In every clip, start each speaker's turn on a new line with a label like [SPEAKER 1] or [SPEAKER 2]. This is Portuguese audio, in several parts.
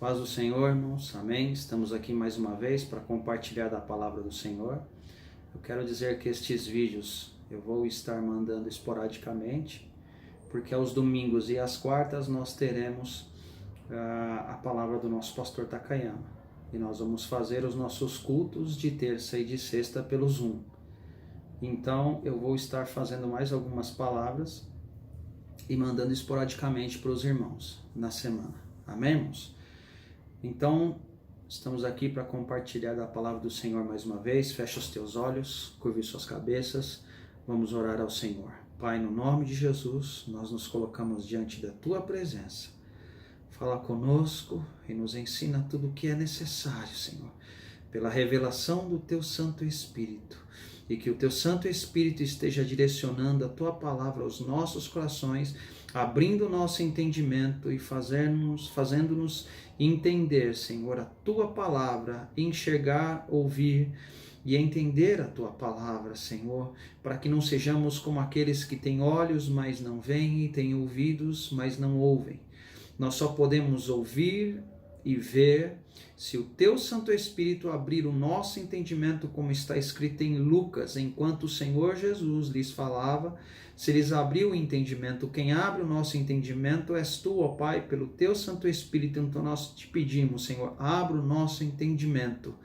[SPEAKER 1] Paz do Senhor, irmãos, amém? Estamos aqui mais uma vez para compartilhar da palavra do Senhor. Eu quero dizer que estes vídeos eu vou estar mandando esporadicamente, porque aos domingos e às quartas nós teremos a palavra do nosso pastor Takayama. E nós vamos fazer os nossos cultos de terça e de sexta pelo Zoom. Então eu vou estar fazendo mais algumas palavras e mandando esporadicamente para os irmãos na semana. Amém, irmãos? Então, estamos aqui para compartilhar da palavra do Senhor mais uma vez. Fecha os teus olhos, curve suas cabeças. Vamos orar ao Senhor. Pai, no nome de Jesus, nós nos colocamos diante da tua presença. Fala conosco e nos ensina tudo o que é necessário, Senhor, pela revelação do teu Santo Espírito. E que o teu Santo Espírito esteja direcionando a tua palavra aos nossos corações, abrindo o nosso entendimento e fazendo-nos entender, Senhor, a tua palavra, enxergar, ouvir e entender a tua palavra, Senhor, para que não sejamos como aqueles que têm olhos, mas não veem, e têm ouvidos, mas não ouvem. Nós só podemos ouvir e ver se o teu Santo Espírito abrir o nosso entendimento, como está escrito em Lucas, enquanto o Senhor Jesus lhes falava, se lhes abriu o entendimento. Quem abre o nosso entendimento és tu, ó Pai, pelo teu Santo Espírito. Então nós te pedimos, Senhor, abra o nosso entendimento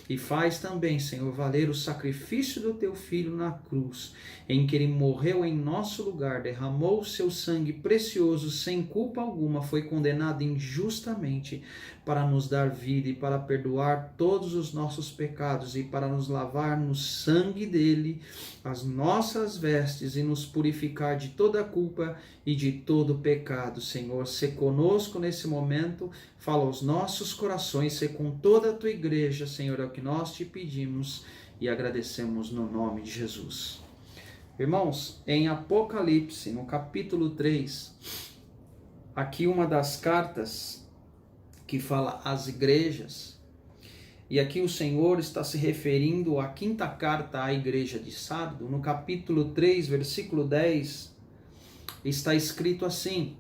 [SPEAKER 1] e faz também, Senhor, valer o sacrifício do teu Filho na cruz, em que ele morreu em nosso lugar, derramou o seu sangue precioso, sem culpa alguma, foi condenado injustamente para nos dar vida e para perdoar todos os nossos pecados e para nos lavar no sangue dele as nossas vestes e nos purificar de toda culpa e de todo pecado. Senhor, se conosco nesse momento, fala aos nossos corações, se com toda a tua igreja, Senhor, é o que nós te pedimos e agradecemos no nome de Jesus. Irmãos, em Apocalipse, no capítulo 3, aqui uma das cartas que fala às igrejas, e aqui o Senhor está se referindo à quinta carta à igreja de Sardo. No capítulo 3, versículo 10, está escrito assim: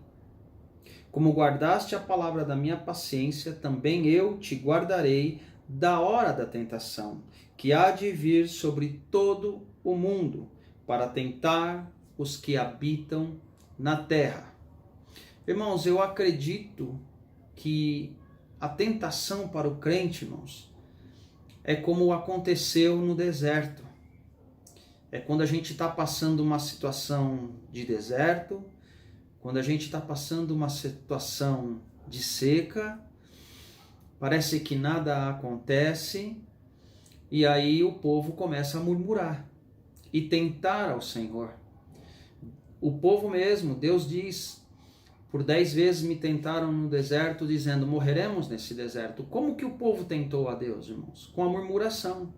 [SPEAKER 1] como guardaste a palavra da minha paciência, também eu te guardarei da hora da tentação, que há de vir sobre todo o mundo, para tentar os que habitam na terra. Irmãos, eu acredito que a tentação para o crente, irmãos, é como aconteceu no deserto. É quando a gente está passando uma situação de deserto, quando a gente está passando uma situação de seca, parece que nada acontece, e aí o povo começa a murmurar e tentar ao Senhor. O povo mesmo, Deus diz: por 10 vezes me tentaram no deserto, dizendo, morreremos nesse deserto. Como que o povo tentou a Deus, irmãos? Com a murmuração.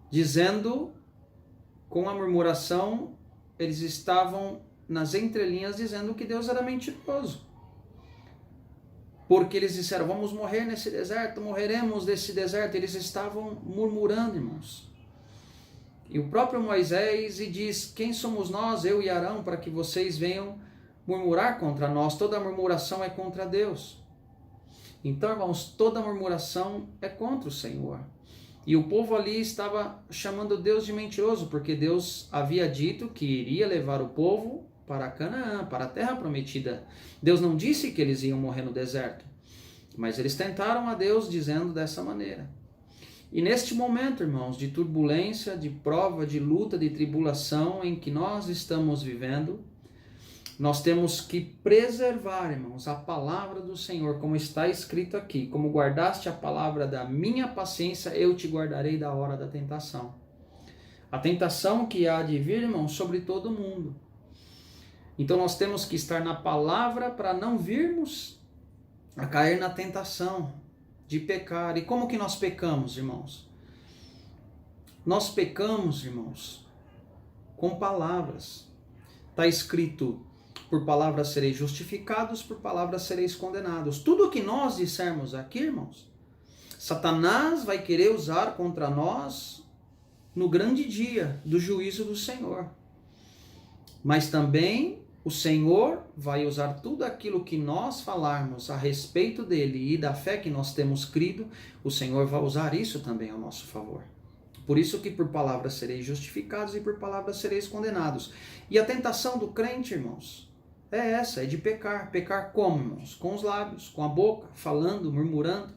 [SPEAKER 1] Dizendo, com a murmuração, eles estavam nas entrelinhas dizendo que Deus era mentiroso. Porque eles disseram, vamos morrer nesse deserto, morreremos nesse deserto. Eles estavam murmurando, irmãos. E o próprio Moisés diz, quem somos nós, eu e Arão, para que vocês venham murmurar contra nós? Toda murmuração é contra Deus. Então, irmãos, toda murmuração é contra o Senhor. E o povo ali estava chamando Deus de mentiroso, porque Deus havia dito que iria levar o povo para Canaã, para a terra prometida. Deus não disse que eles iam morrer no deserto, mas eles tentaram a Deus dizendo dessa maneira. E neste momento, irmãos, de turbulência, de prova, de luta, de tribulação em que nós estamos vivendo, nós temos que preservar, irmãos, a palavra do Senhor, como está escrito aqui. Como guardaste a palavra da minha paciência, eu te guardarei da hora da tentação. A tentação que há de vir, irmãos, sobre todo mundo. Então nós temos que estar na palavra para não virmos a cair na tentação de pecar. E como que nós pecamos, irmãos? Nós pecamos, irmãos, com palavras. Está escrito, por palavras sereis justificados, por palavras sereis condenados. Tudo o que nós dissermos aqui, irmãos, Satanás vai querer usar contra nós no grande dia do juízo do Senhor. Mas também o Senhor vai usar tudo aquilo que nós falarmos a respeito dele e da fé que nós temos crido, o Senhor vai usar isso também ao nosso favor. Por isso que por palavras sereis justificados e por palavras sereis condenados. E a tentação do crente, irmãos, é essa, é de pecar. Pecar como, irmãos? Com os lábios, com a boca, falando, murmurando.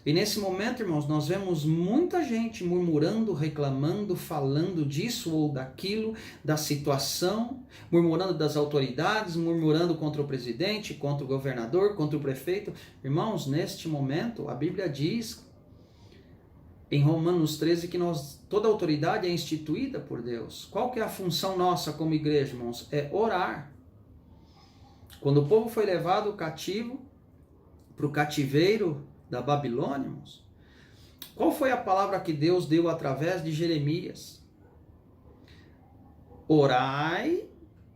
[SPEAKER 1] E nesse momento, irmãos, nós vemos muita gente murmurando, reclamando, falando disso ou daquilo, da situação, murmurando das autoridades, murmurando contra o presidente, contra o governador, contra o prefeito. Irmãos, neste momento, a Bíblia diz em Romanos 13 que toda autoridade é instituída por Deus. Qual que é a função nossa como igreja, irmãos? É orar. Quando o povo foi levado cativo para o cativeiro da Babilônia, irmãos, qual foi a palavra que Deus deu através de Jeremias? Orai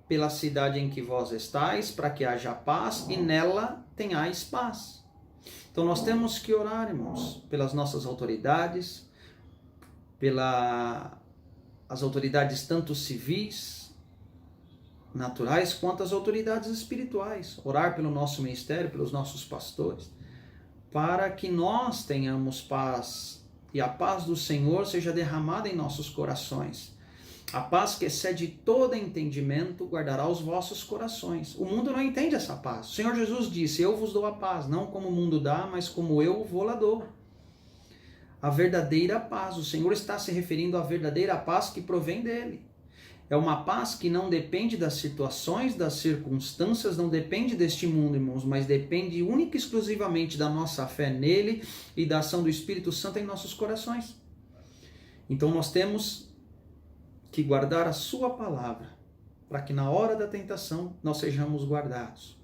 [SPEAKER 1] pela cidade em que vós estáis, para que haja paz e nela tenhais paz. Então nós temos que orar, irmãos, pelas nossas autoridades, as autoridades tanto civis, naturais, quanto as autoridades espirituais. Orar pelo nosso ministério, pelos nossos pastores, para que nós tenhamos paz e a paz do Senhor seja derramada em nossos corações. A paz que excede todo entendimento guardará os vossos corações. O mundo não entende essa paz. O Senhor Jesus disse, eu vos dou a paz, não como o mundo dá, mas como eu vou-la dou. A verdadeira paz. O Senhor está se referindo à verdadeira paz que provém dele. É uma paz que não depende das situações, das circunstâncias, não depende deste mundo, irmãos, mas depende única e exclusivamente da nossa fé nele e da ação do Espírito Santo em nossos corações. Então nós temos que guardar a sua palavra, para que na hora da tentação nós sejamos guardados.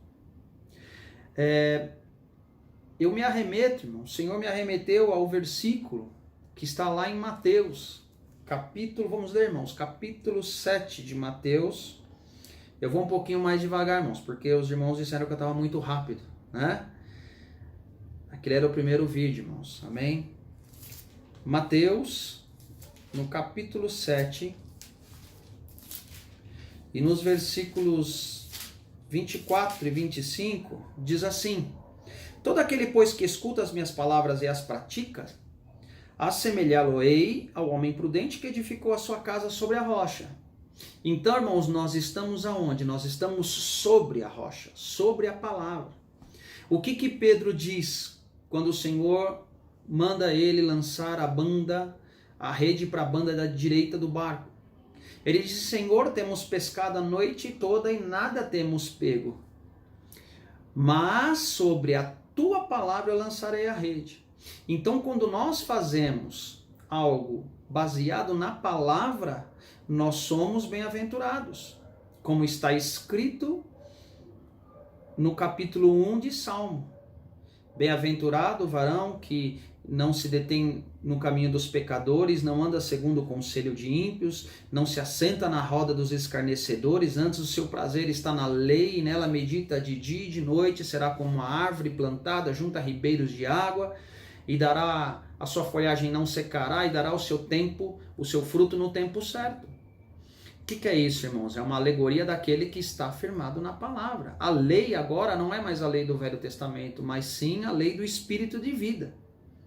[SPEAKER 1] Eu me arremeto, irmão, o Senhor me arremeteu ao versículo que está lá em Mateus, vamos ler, irmãos, capítulo 7 de Mateus. Eu vou um pouquinho mais devagar, irmãos, porque os irmãos disseram que eu estava muito rápido, né? Aquele era o primeiro vídeo, irmãos, amém? Mateus, no capítulo 7, e nos versículos 24 e 25, diz assim: todo aquele, pois, que escuta as minhas palavras e as pratica, assemelhá-lo-ei ao homem prudente que edificou a sua casa sobre a rocha. Então, irmãos, nós estamos aonde? Nós estamos sobre a rocha, sobre a palavra. O que Pedro diz quando o Senhor manda ele lançar a rede para a banda da direita do barco? Ele diz, Senhor, temos pescado a noite toda e nada temos pego. Mas sobre a tua palavra eu lançarei a rede. Então, quando nós fazemos algo baseado na palavra, nós somos bem-aventurados. Como está escrito no capítulo 1 de Salmo. Bem-aventurado o varão que não se detém no caminho dos pecadores, não anda segundo o conselho de ímpios, não se assenta na roda dos escarnecedores, antes o seu prazer está na lei, e nela medita de dia e de noite, será como uma árvore plantada junto a ribeiros de água, e dará a sua folhagem não secará, e dará o seu fruto no tempo certo. O que é isso, irmãos? É uma alegoria daquele que está firmado na palavra. A lei agora não é mais a lei do Velho Testamento, mas sim a lei do Espírito de vida,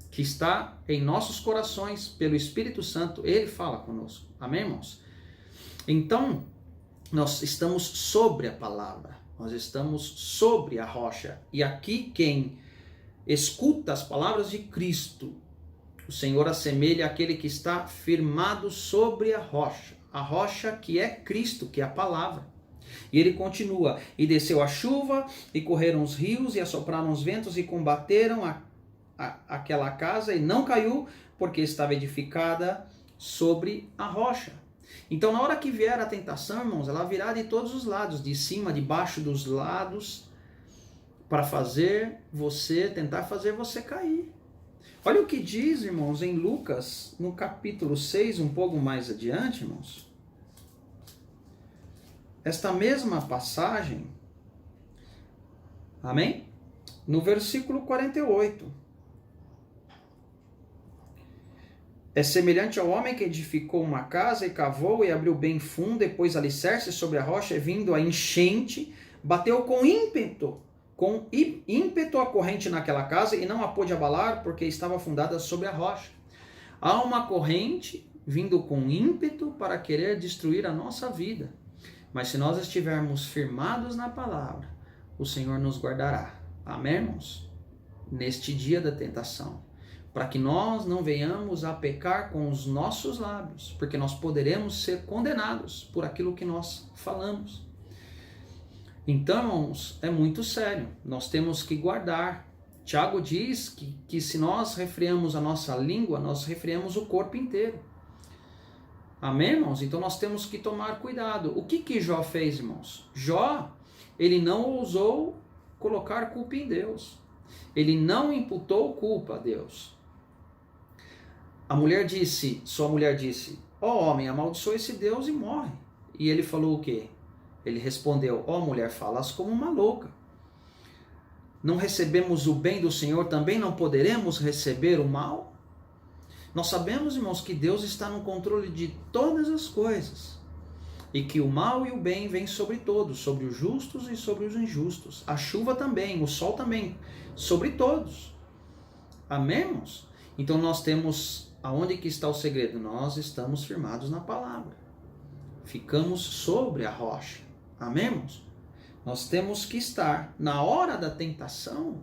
[SPEAKER 1] que está em nossos corações pelo Espírito Santo. Ele fala conosco. Amém, irmãos? Então, nós estamos sobre a palavra. Nós estamos sobre a rocha. E aqui quem escuta as palavras de Cristo, o Senhor assemelha àquele que está firmado sobre a rocha que é Cristo, que é a palavra. E ele continua, e desceu a chuva, e correram os rios, e assopraram os ventos, e combateram aquela casa, e não caiu, porque estava edificada sobre a rocha. Então, na hora que vier a tentação, irmãos, ela virá de todos os lados, de cima, de baixo, dos lados, para tentar fazer você cair. Olha o que diz, irmãos, em Lucas, no capítulo 6, um pouco mais adiante, irmãos. Esta mesma passagem, amém? No versículo 48. É semelhante ao homem que edificou uma casa e cavou e abriu bem fundo, depois alicerce sobre a rocha, e vindo a enchente, bateu com ímpeto a corrente naquela casa e não a pôde abalar, porque estava fundada sobre a rocha. Há uma corrente vindo com ímpeto para querer destruir a nossa vida. Mas se nós estivermos firmados na palavra, o Senhor nos guardará. Amém, irmãos? Neste dia da tentação. Para que nós não venhamos a pecar com os nossos lábios, porque nós poderemos ser condenados por aquilo que nós falamos. Então, irmãos, é muito sério. Nós temos que guardar. Tiago diz que se nós refreamos a nossa língua, nós refreamos o corpo inteiro. Amém, irmãos? Então nós temos que tomar cuidado. O que Jó fez, irmãos? Jó, ele não ousou colocar culpa em Deus. Ele não imputou culpa a Deus. Sua mulher disse, ó homem, amaldiçoa esse Deus e morre. E ele falou o quê? Ele respondeu, ó mulher, falas como uma louca. Não recebemos o bem do Senhor, também não poderemos receber o mal? Nós sabemos, irmãos, que Deus está no controle de todas as coisas. E que o mal e o bem vêm sobre todos, sobre os justos e sobre os injustos. A chuva também, o sol também, sobre todos. Amém, irmãos? Então nós temos, aonde que está o segredo? Nós estamos firmados na palavra. Ficamos sobre a rocha. Amém, irmãos? Nós temos que estar, na hora da tentação,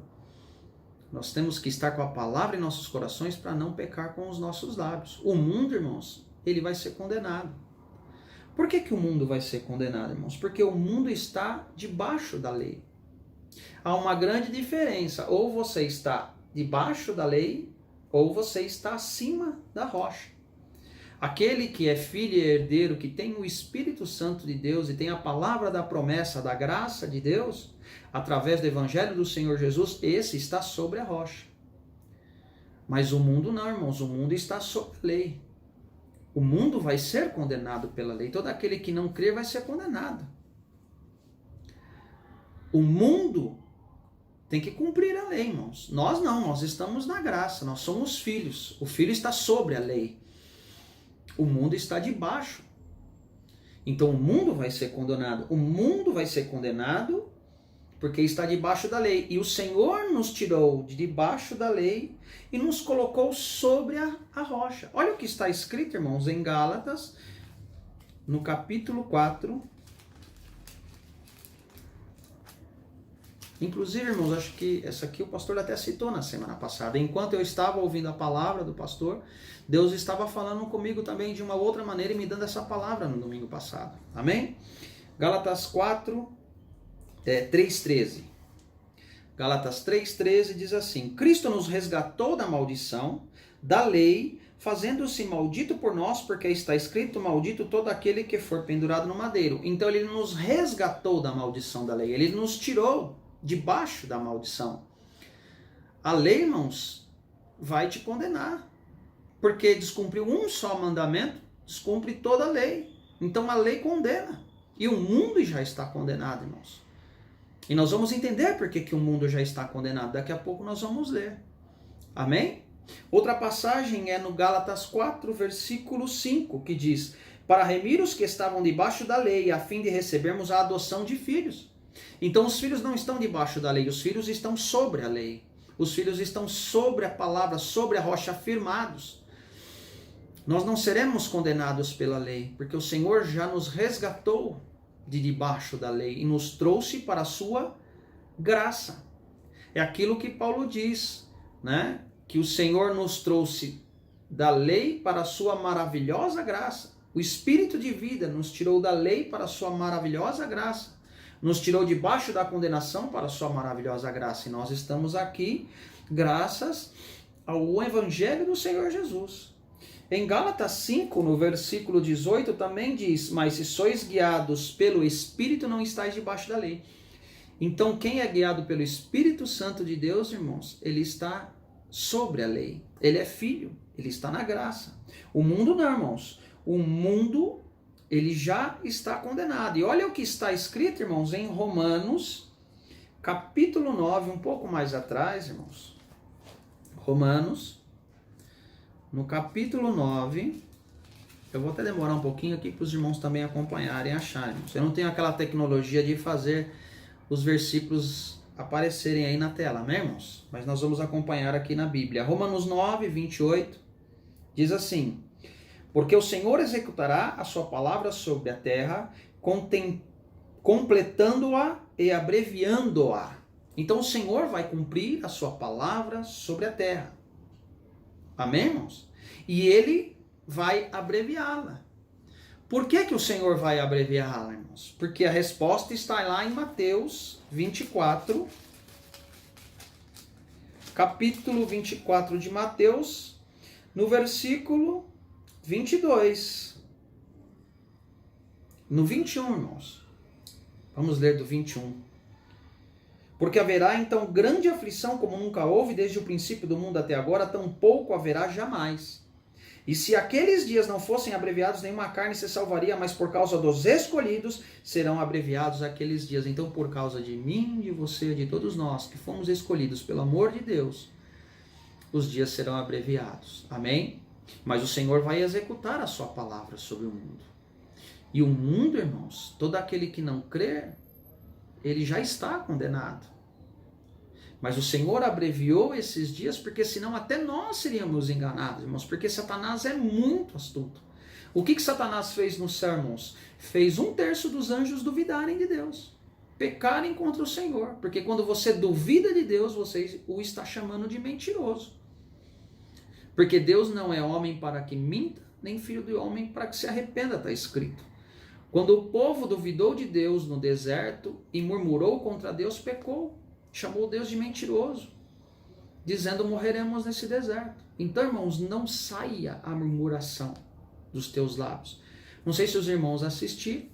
[SPEAKER 1] nós temos que estar com a palavra em nossos corações para não pecar com os nossos lábios. O mundo, irmãos, ele vai ser condenado. Por que o mundo vai ser condenado, irmãos? Porque o mundo está debaixo da lei. Há uma grande diferença. Ou você está debaixo da lei, ou você está acima da rocha. Aquele que é filho e herdeiro, que tem o Espírito Santo de Deus e tem a palavra da promessa, da graça de Deus, através do Evangelho do Senhor Jesus, esse está sobre a rocha. Mas o mundo não, irmãos, o mundo está sob a lei. O mundo vai ser condenado pela lei. Todo aquele que não crer vai ser condenado. O mundo tem que cumprir a lei, irmãos. Nós não, nós estamos na graça, nós somos filhos. O filho está sobre a lei. O mundo está debaixo. Então o mundo vai ser condenado. O mundo vai ser condenado porque está debaixo da lei. E o Senhor nos tirou de debaixo da lei e nos colocou sobre a rocha. Olha o que está escrito, irmãos, em Gálatas, no capítulo 4. Inclusive, irmãos, acho que essa aqui o pastor até citou na semana passada. Enquanto eu estava ouvindo a palavra do pastor, Deus estava falando comigo também de uma outra maneira e me dando essa palavra no domingo passado. Amém? Gálatas 4, 3,13. Gálatas 3,13 diz assim: Cristo nos resgatou da maldição, da lei, fazendo-se maldito por nós, porque está escrito, maldito todo aquele que for pendurado no madeiro. Então ele nos resgatou da maldição da lei, ele nos tirou debaixo da maldição. A lei, irmãos, vai te condenar, porque descumpriu um só mandamento, descumpre toda a lei. Então a lei condena, e o mundo já está condenado, irmãos. E nós vamos entender por que o mundo já está condenado. Daqui a pouco nós vamos ler. Amém? Outra passagem é no Gálatas 4, versículo 5, que diz: para remir os que estavam debaixo da lei, a fim de recebermos a adoção de filhos. Então os filhos não estão debaixo da lei, os filhos estão sobre a lei. Os filhos estão sobre a palavra, sobre a rocha, firmados. Nós não seremos condenados pela lei, porque o Senhor já nos resgatou de debaixo da lei e nos trouxe para a sua graça. É aquilo que Paulo diz, né? Que o Senhor nos trouxe da lei para a sua maravilhosa graça. O Espírito de vida nos tirou da lei para a sua maravilhosa graça. Nos tirou debaixo da condenação para a sua maravilhosa graça. E nós estamos aqui graças ao Evangelho do Senhor Jesus. Em Gálatas 5, no versículo 18, também diz: mas se sois guiados pelo Espírito, não estáis debaixo da lei. Então, quem é guiado pelo Espírito Santo de Deus, irmãos, ele está sobre a lei. Ele é filho, ele está na graça. O mundo não, irmãos. O mundo, ele já está condenado. E olha o que está escrito, irmãos, em Romanos, capítulo 9, um pouco mais atrás, irmãos. Romanos, no capítulo 9, eu vou até demorar um pouquinho aqui para os irmãos também acompanharem e acharem. Eu não tenho aquela tecnologia de fazer os versículos aparecerem aí na tela, né, irmãos? Mas nós vamos acompanhar aqui na Bíblia. Romanos 9, 28, diz assim: porque o Senhor executará a sua palavra sobre a terra, completando-a e abreviando-a. Então o Senhor vai cumprir a sua palavra sobre a terra. Amém, irmãos? E Ele vai abreviá-la. Por que que o Senhor vai abreviá-la, irmãos? Porque a resposta está lá em Mateus 24, capítulo 24 de Mateus, no versículo 22. No 21, irmãos. Vamos ler do 21. Porque haverá então grande aflição como nunca houve desde o princípio do mundo até agora, tampouco haverá jamais. E se aqueles dias não fossem abreviados, nenhuma carne se salvaria, mas por causa dos escolhidos serão abreviados aqueles dias. Então, por causa de mim, de você, de todos nós que fomos escolhidos pelo amor de Deus, os dias serão abreviados. Amém? Mas o Senhor vai executar a sua palavra sobre o mundo. E o mundo, irmãos, todo aquele que não crer, ele já está condenado. Mas o Senhor abreviou esses dias, porque senão até nós seríamos enganados, irmãos, porque Satanás é muito astuto. O que Satanás fez nos céu, irmãos? Fez 1/3 dos anjos duvidarem de Deus, pecarem contra o Senhor, porque quando você duvida de Deus, você o está chamando de mentiroso. Porque Deus não é homem para que minta, nem filho de homem para que se arrependa, está escrito. Quando o povo duvidou de Deus no deserto e murmurou contra Deus, pecou. Chamou Deus de mentiroso, dizendo: morreremos nesse deserto. Então, irmãos, não saia a murmuração dos teus lábios. Não sei se os irmãos assistiram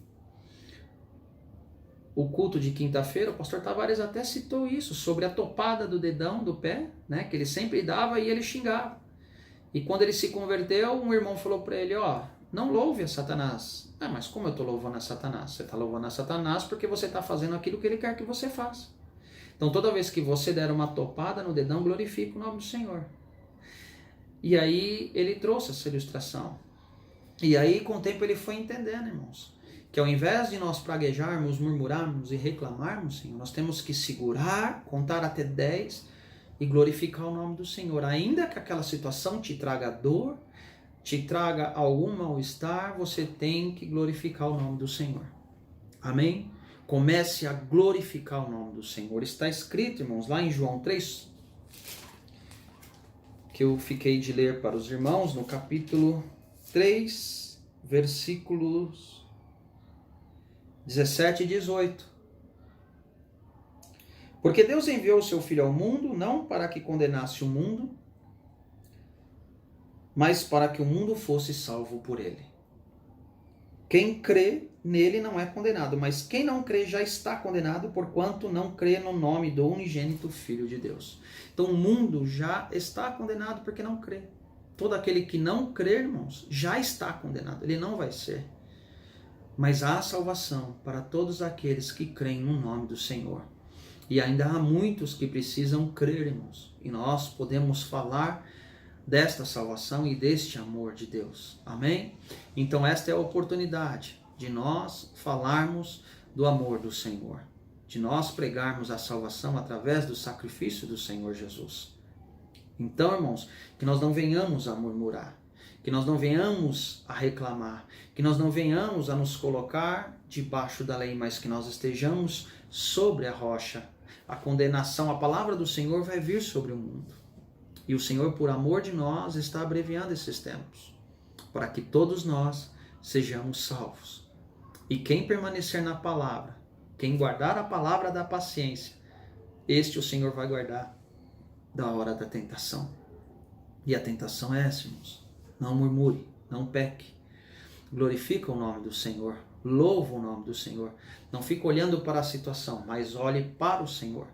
[SPEAKER 1] o culto de quinta-feira, o pastor Tavares até citou isso, sobre a topada do dedão do pé, né, que ele sempre dava e ele xingava. E quando ele se converteu, um irmão falou para ele: não louve a Satanás. Mas como eu estou louvando a Satanás? Você está louvando a Satanás porque você está fazendo aquilo que ele quer que você faça. Então, toda vez que você der uma topada no dedão, glorifique o nome do Senhor. E aí, ele trouxe essa ilustração. E aí, com o tempo, ele foi entendendo, irmãos, que ao invés de nós praguejarmos, murmurarmos e reclamarmos, Senhor, nós temos que segurar, contar até 10 e glorificar o nome do Senhor. Ainda que aquela situação te traga dor, te traga algum mal-estar, você tem que glorificar o nome do Senhor. Amém? Comece a glorificar o nome do Senhor. Está escrito, irmãos, lá em João 3, que eu fiquei de ler para os irmãos, no capítulo 3, versículos 17 e 18. Porque Deus enviou o seu Filho ao mundo, não para que condenasse o mundo, mas para que o mundo fosse salvo por ele. Quem crê nele não é condenado, mas quem não crê já está condenado, porquanto não crê no nome do unigênito Filho de Deus. Então o mundo já está condenado porque não crê. Todo aquele que não crê, irmãos, já está condenado, ele não vai ser. Mas há salvação para todos aqueles que creem no nome do Senhor. E ainda há muitos que precisam crer, irmãos, e nós podemos falar desta salvação e deste amor de Deus. Amém? Então esta é a oportunidade de nós falarmos do amor do Senhor, de nós pregarmos a salvação através do sacrifício do Senhor Jesus. Então, irmãos, que nós não venhamos a murmurar, que nós não venhamos a reclamar, que nós não venhamos a nos colocar debaixo da lei, mas que nós estejamos sobre a rocha. A condenação, a palavra do Senhor vai vir sobre o mundo. E o Senhor, por amor de nós, está abreviando esses tempos, para que todos nós sejamos salvos. E quem permanecer na palavra, quem guardar a palavra da paciência, este o Senhor vai guardar da hora da tentação. E a tentação é essa, irmãos. Não murmure, não peque. Glorifica o nome do Senhor, louva o nome do Senhor. Não fique olhando para a situação, mas olhe para o Senhor.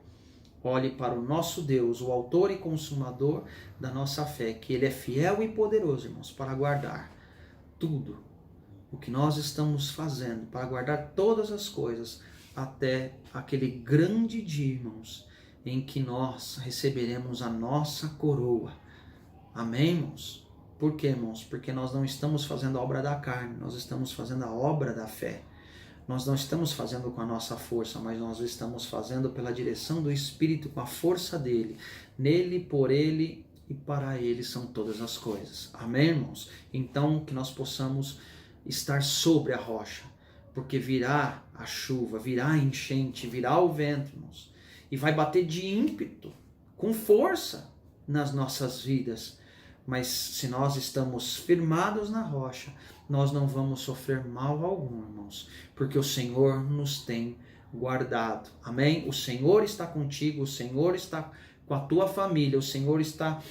[SPEAKER 1] Olhe para o nosso Deus, o autor e consumador da nossa fé, que Ele é fiel e poderoso, irmãos, para guardar tudo o que nós estamos fazendo, para guardar todas as coisas, até aquele grande dia, irmãos, em que nós receberemos a nossa coroa. Amém, irmãos? Por quê, irmãos? Porque nós não estamos fazendo a obra da carne, nós estamos fazendo a obra da fé. Nós não estamos fazendo com a nossa força, mas nós estamos fazendo pela direção do Espírito, com a força dele. Nele, por ele e para ele são todas as coisas. Amém, irmãos? Então, que nós possamos estar sobre a rocha, porque virá a chuva, virá a enchente, virá o vento, irmãos, e vai bater de ímpeto, com força nas nossas vidas. Mas se nós estamos firmados na rocha, nós não vamos sofrer mal algum, irmãos, porque o Senhor nos tem guardado. Amém? O Senhor está contigo, o Senhor está com a tua família, o Senhor está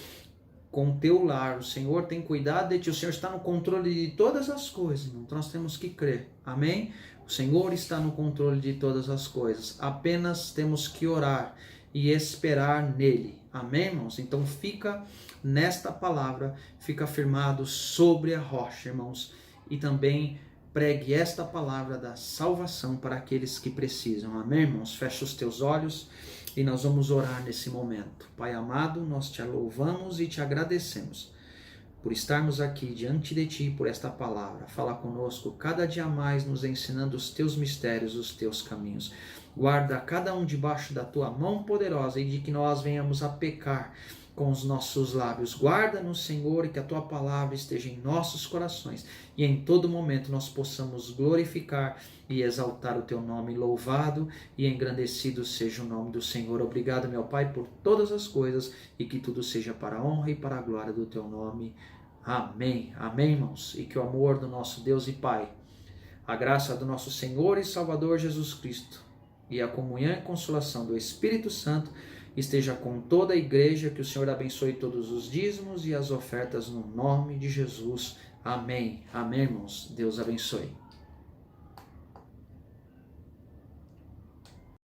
[SPEAKER 1] com o teu lar, o Senhor tem cuidado de ti, o Senhor está no controle de todas as coisas, irmão. Então nós temos que crer. Amém? O Senhor está no controle de todas as coisas. Apenas temos que orar e esperar nele. Amém, irmãos? Então fica nesta palavra, fica firmado sobre a rocha, irmãos, e também pregue esta palavra da salvação para aqueles que precisam. Amém, irmãos? Fecha os teus olhos e nós vamos orar nesse momento. Pai amado, nós te louvamos e te agradecemos por estarmos aqui diante de ti, por esta palavra. Fala conosco cada dia mais, nos ensinando os teus mistérios, os teus caminhos. Guarda cada um debaixo da tua mão poderosa e de que nós venhamos a pecar com os nossos lábios. Guarda-nos, Senhor, e que a tua palavra esteja em nossos corações e em todo momento nós possamos glorificar e exaltar o teu nome. Louvado e engrandecido seja o nome do Senhor. Obrigado, meu Pai, por todas as coisas e que tudo seja para a honra e para a glória do teu nome. Amém. Amém, irmãos. E que o amor do nosso Deus e Pai, a graça do nosso Senhor e Salvador Jesus Cristo e a comunhão e consolação do Espírito Santo esteja com toda a igreja. Que o Senhor abençoe todos os dízimos e as ofertas no nome de Jesus. Amém. Amém, irmãos. Deus abençoe.